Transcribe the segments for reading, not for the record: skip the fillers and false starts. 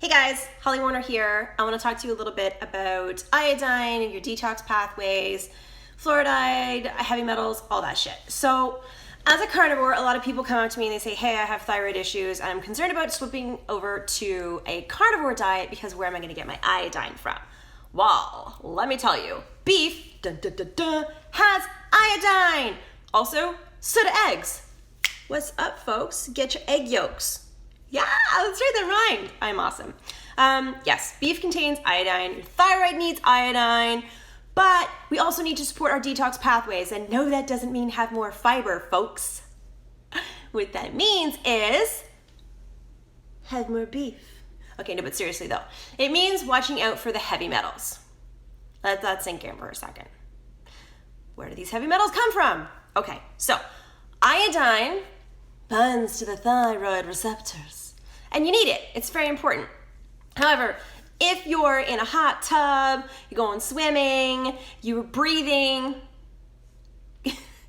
Hey guys, Holly Warner here. I want to talk to you a little bit about iodine and your detox pathways, fluoride, heavy metals, all that shit. So as a carnivore, a lot of people come up to me and they say, hey, I have thyroid issues and I'm concerned about switching over to a carnivore diet because where am I going to get my iodine from? Well, let me tell you, beef has iodine. Also, so do eggs. What's up, folks? Get your egg yolks. Yeah, that's right, that rhymed. I'm awesome. Yes, beef contains iodine. Your thyroid needs iodine, but we also need to support our detox pathways. And no, that doesn't mean have more fiber, folks. What that means is have more beef. Okay, no, but seriously though, it means watching out for the heavy metals. Let that sink in for a second. Where do these heavy metals come from? Okay, so iodine binds to the thyroid receptors. And you need it. It's very important. However, if you're in a hot tub, you're going swimming, you're breathing,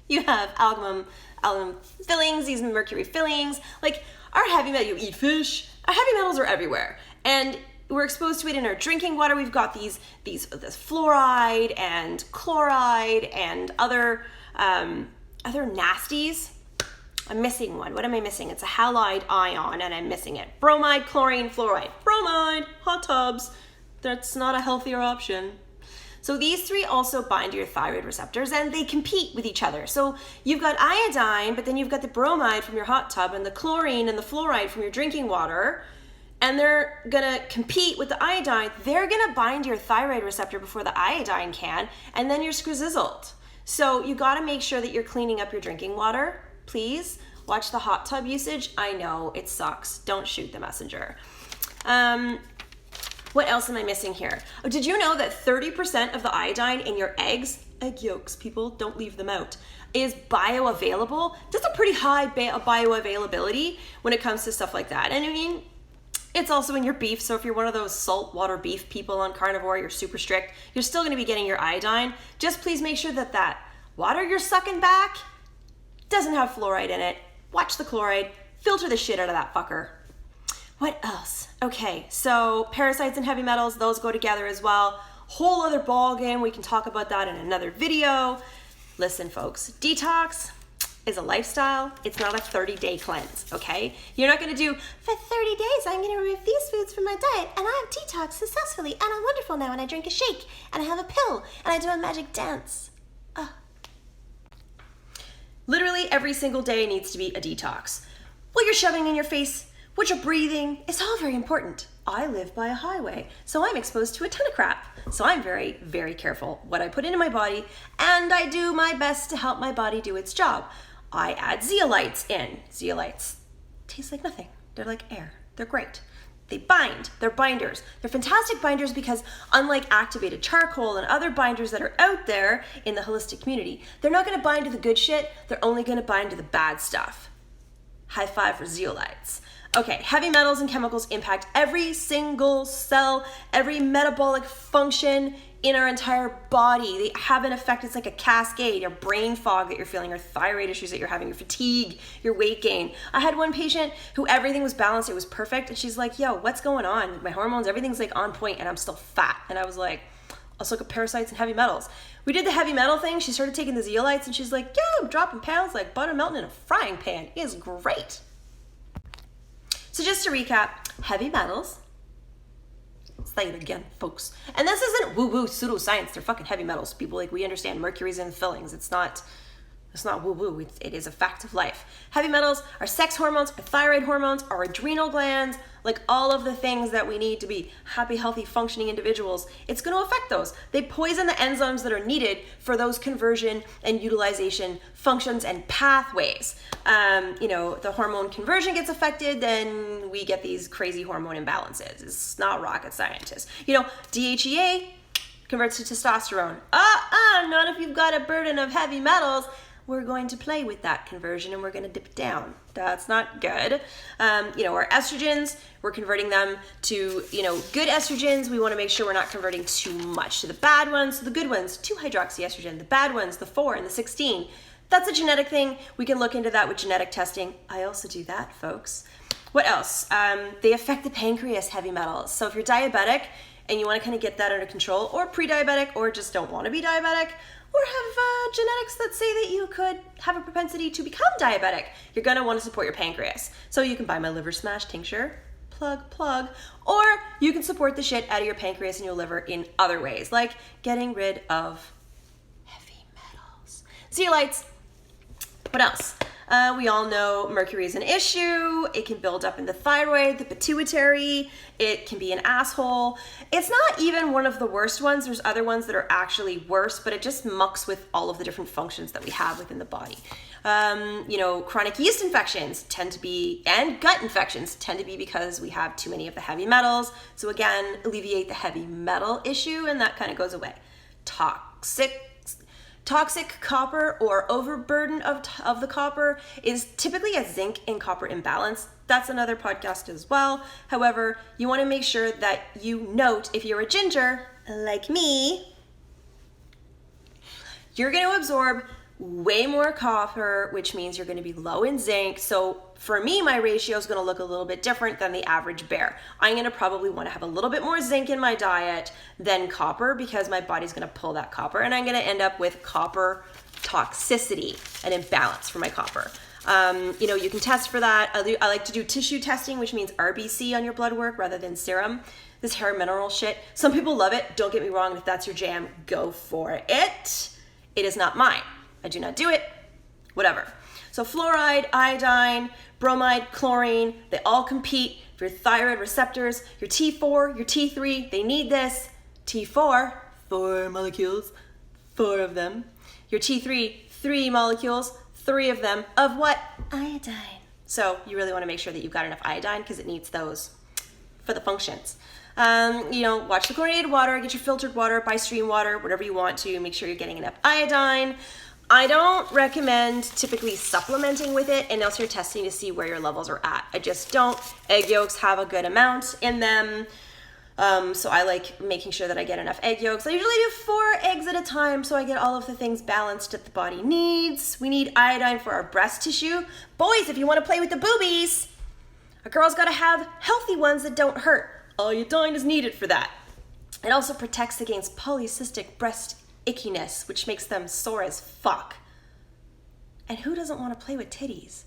you have aluminum fillings, these Mercury fillings, like our heavy metal, you eat fish, our heavy metals are everywhere. And we're exposed to it in our drinking water. We've got this fluoride and chloride and other nasties. I'm missing one. What am I missing? It's a halide ion and I'm missing it. Bromide, chlorine, fluoride. Bromide, hot tubs. That's not a healthier option. So these three also bind to your thyroid receptors and they compete with each other. So you've got iodine, but then you've got the bromide from your hot tub and the chlorine and the fluoride from your drinking water. And they're gonna compete with the iodine. They're gonna bind to your thyroid receptor before the iodine can, and then you're squizzled. So you gotta make sure that you're cleaning up your drinking water. Please watch the hot tub usage. I know it sucks. Don't shoot the messenger. What else am I missing here? Oh, did you know that 30% of the iodine in your egg yolks, people, don't leave them out, is bioavailable? That's a pretty high bioavailability when it comes to stuff like that. And I mean, it's also in your beef. So if you're one of those saltwater beef people on carnivore, you're super strict, you're still gonna be getting your iodine. Just please make sure that that water you're sucking back doesn't have fluoride in it. Watch the chloride. Filter the shit out of that fucker. What else? Okay, so parasites and heavy metals, those go together as well. Whole other ball game. We can talk about that in another video. Listen, folks, detox is a lifestyle. It's not a 30-day cleanse, okay? You're not gonna do, for 30 days, I'm gonna remove these foods from my diet and I have detox successfully and I'm wonderful now and I drink a shake and I have a pill and I do a magic dance. Literally every single day needs to be a detox. What you're shoving in your face, what you're breathing, it's all very important. I live by a highway, so I'm exposed to a ton of crap. So I'm very, very careful what I put into my body, and I do my best to help my body do its job. I add zeolites in. Zeolites taste like nothing. They're like air. They're great. They bind. They're binders. They're fantastic binders because unlike activated charcoal and other binders that are out there in the holistic community, they're not going to bind to the good shit. They're only going to bind to the bad stuff. High five for zeolites. Okay, heavy metals and chemicals impact every single cell, every metabolic function in our entire body. They have an effect. It's like a cascade. Your brain fog that you're feeling, your thyroid issues that you're having, your fatigue, your weight gain. I had one patient who everything was balanced. It was perfect. And she's like, yo, what's going on? My hormones, everything's like on point and I'm still fat. And I was like, let's look at parasites and heavy metals. We did the heavy metal thing. She started taking the zeolites and she's like, yo, I'm dropping pounds like butter melting in a frying pan. It is great. So just to recap, heavy metals, say it again, folks. And this isn't woo-woo pseudoscience. They're fucking heavy metals. People, like, we understand Mercury's in fillings. It's not woo-woo. It is a fact of life. Heavy metals are sex hormones, our thyroid hormones, our adrenal glands, like all of the things that we need to be happy, healthy, functioning individuals. It's going to affect those. They poison the enzymes that are needed for those conversion and utilization functions and pathways. The hormone conversion gets affected, then we get these crazy hormone imbalances. It's not rocket scientists. DHEA converts to testosterone. Not if you've got a burden of heavy metals. We're going to play with that conversion and we're going to dip it down. That's not good. Our estrogens, we're converting them to, good estrogens. We want to make sure we're not converting too much to the bad ones. So the good ones, 2-hydroxyestrogen. The bad ones, the 4 and the 16. That's a genetic thing. We can look into that with genetic testing. I also do that, folks. What else? They affect the pancreas, heavy metals. So if you're diabetic and you want to kind of get that under control, or pre-diabetic, or just don't want to be diabetic, or have genetics that say that you could have a propensity to become diabetic, you're going to want to support your pancreas. So you can buy my liver smash tincture, plug, or you can support the shit out of your pancreas and your liver in other ways, like getting rid of heavy metals. Zeolites. What else? We all know mercury is an issue. It can build up in the thyroid, the pituitary. It can be an asshole. It's not even one of the worst ones. There's other ones that are actually worse, but it just mucks with all of the different functions that we have within the body. Chronic yeast infections tend to be, and gut infections tend to be because we have too many of the heavy metals. So again, alleviate the heavy metal issue and that kind of goes away. Toxic copper or overburden of the copper is typically a zinc and copper imbalance. That's another podcast as well. However, you want to make sure that you note, if you're a ginger like me, you're going to absorb way more copper, which means you're going to be low in zinc. So for me, my ratio is going to look a little bit different than the average bear. I'm going to probably want to have a little bit more zinc in my diet than copper because my body's going to pull that copper, and I'm going to end up with copper toxicity and imbalance for my copper. You can test for that. I like to do tissue testing, which means RBC on your blood work rather than serum. This hair mineral shit, some people love it. Don't get me wrong. If that's your jam, go for it. It is not mine. I do not do it, whatever. So fluoride, iodine, bromide, chlorine, they all compete for your thyroid receptors, your T4, your T3, they need this. T4, 4 molecules, 4 of them. Your T3, 3 molecules, 3 of them. Of what? Iodine. So you really want to make sure that you've got enough iodine because it needs those for the functions. Watch the chlorinated water, get your filtered water, buy stream water, whatever you want to, make sure you're getting enough iodine. I don't recommend typically supplementing with it unless you're testing to see where your levels are at. I just don't. Egg yolks have a good amount in them. So I like making sure that I get enough egg yolks. I usually do 4 eggs at a time so I get all of the things balanced that the body needs. We need iodine for our breast tissue. Boys, if you want to play with the boobies, a girl's got to have healthy ones that don't hurt. Iodine is needed for that. It also protects against polycystic breast ickiness, which makes them sore as fuck. And who doesn't want to play with titties?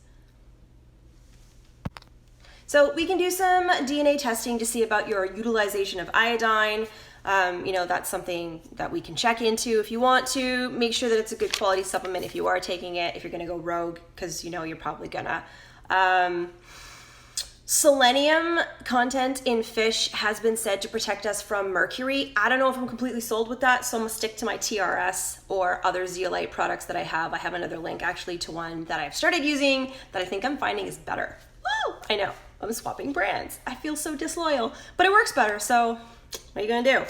So we can do some DNA testing to see about your utilization of iodine. That's something that we can check into if you want to. Make sure that it's a good quality supplement if you are taking it, if you're going to go rogue, because you're probably gonna. Selenium content in fish has been said to protect us from mercury. I don't know if I'm completely sold with that, so I'm gonna stick to my TRS or other zeolite products that I have. I have another link actually to one that I've started using that I think I'm finding is better. Woo! I know, I'm swapping brands. I feel so disloyal, but it works better, so what are you gonna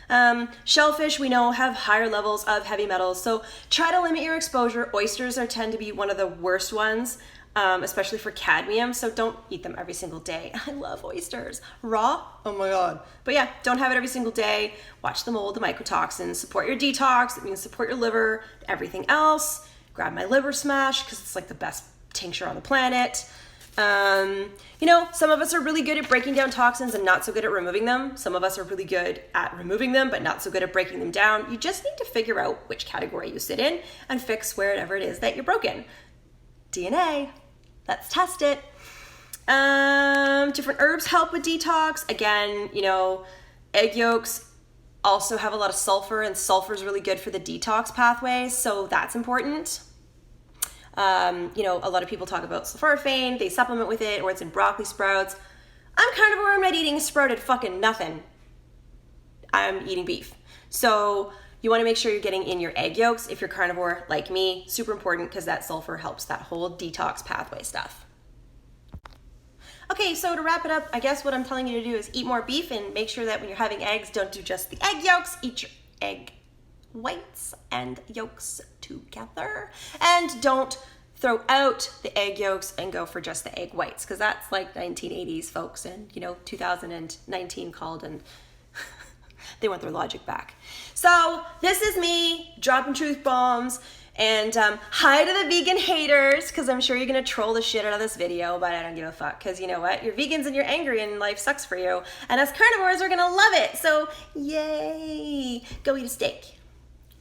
do? Shellfish, we know, have higher levels of heavy metals, so try to limit your exposure. Oysters tend to be one of the worst ones. Especially for cadmium, so don't eat them every single day. I love oysters. Raw? Oh my God. But yeah, don't have it every single day. Watch the mold, the mycotoxins, support your detox. It means support your liver, everything else. Grab my liver smash because it's like the best tincture on the planet. Some of us are really good at breaking down toxins and not so good at removing them. Some of us are really good at removing them, but not so good at breaking them down. You just need to figure out which category you sit in and fix wherever it is that you're broken. DNA. Let's test it. Different herbs help with detox. Again, egg yolks also have a lot of sulfur, and sulfur is really good for the detox pathways, so that's important. A lot of people talk about sulforaphane, they supplement with it, or it's in broccoli sprouts. I'm carnivore, I'm not eating sprouted fucking nothing. I'm eating beef. So you want to make sure you're getting in your egg yolks if you're carnivore like me. Super important because that sulfur helps that whole detox pathway stuff. Okay, so to wrap it up, I guess what I'm telling you to do is eat more beef and make sure that when you're having eggs, don't do just the egg yolks. Eat your egg whites and yolks together. And don't throw out the egg yolks and go for just the egg whites because that's like 1980s folks and 2019 called and they want their logic back. So this is me dropping truth bombs. And hi to the vegan haters, because I'm sure you're gonna troll the shit out of this video, but I don't give a fuck, because you know what? You're vegans and you're angry and life sucks for you. And us carnivores are gonna love it. So yay, go eat a steak.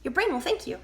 Your brain will thank you.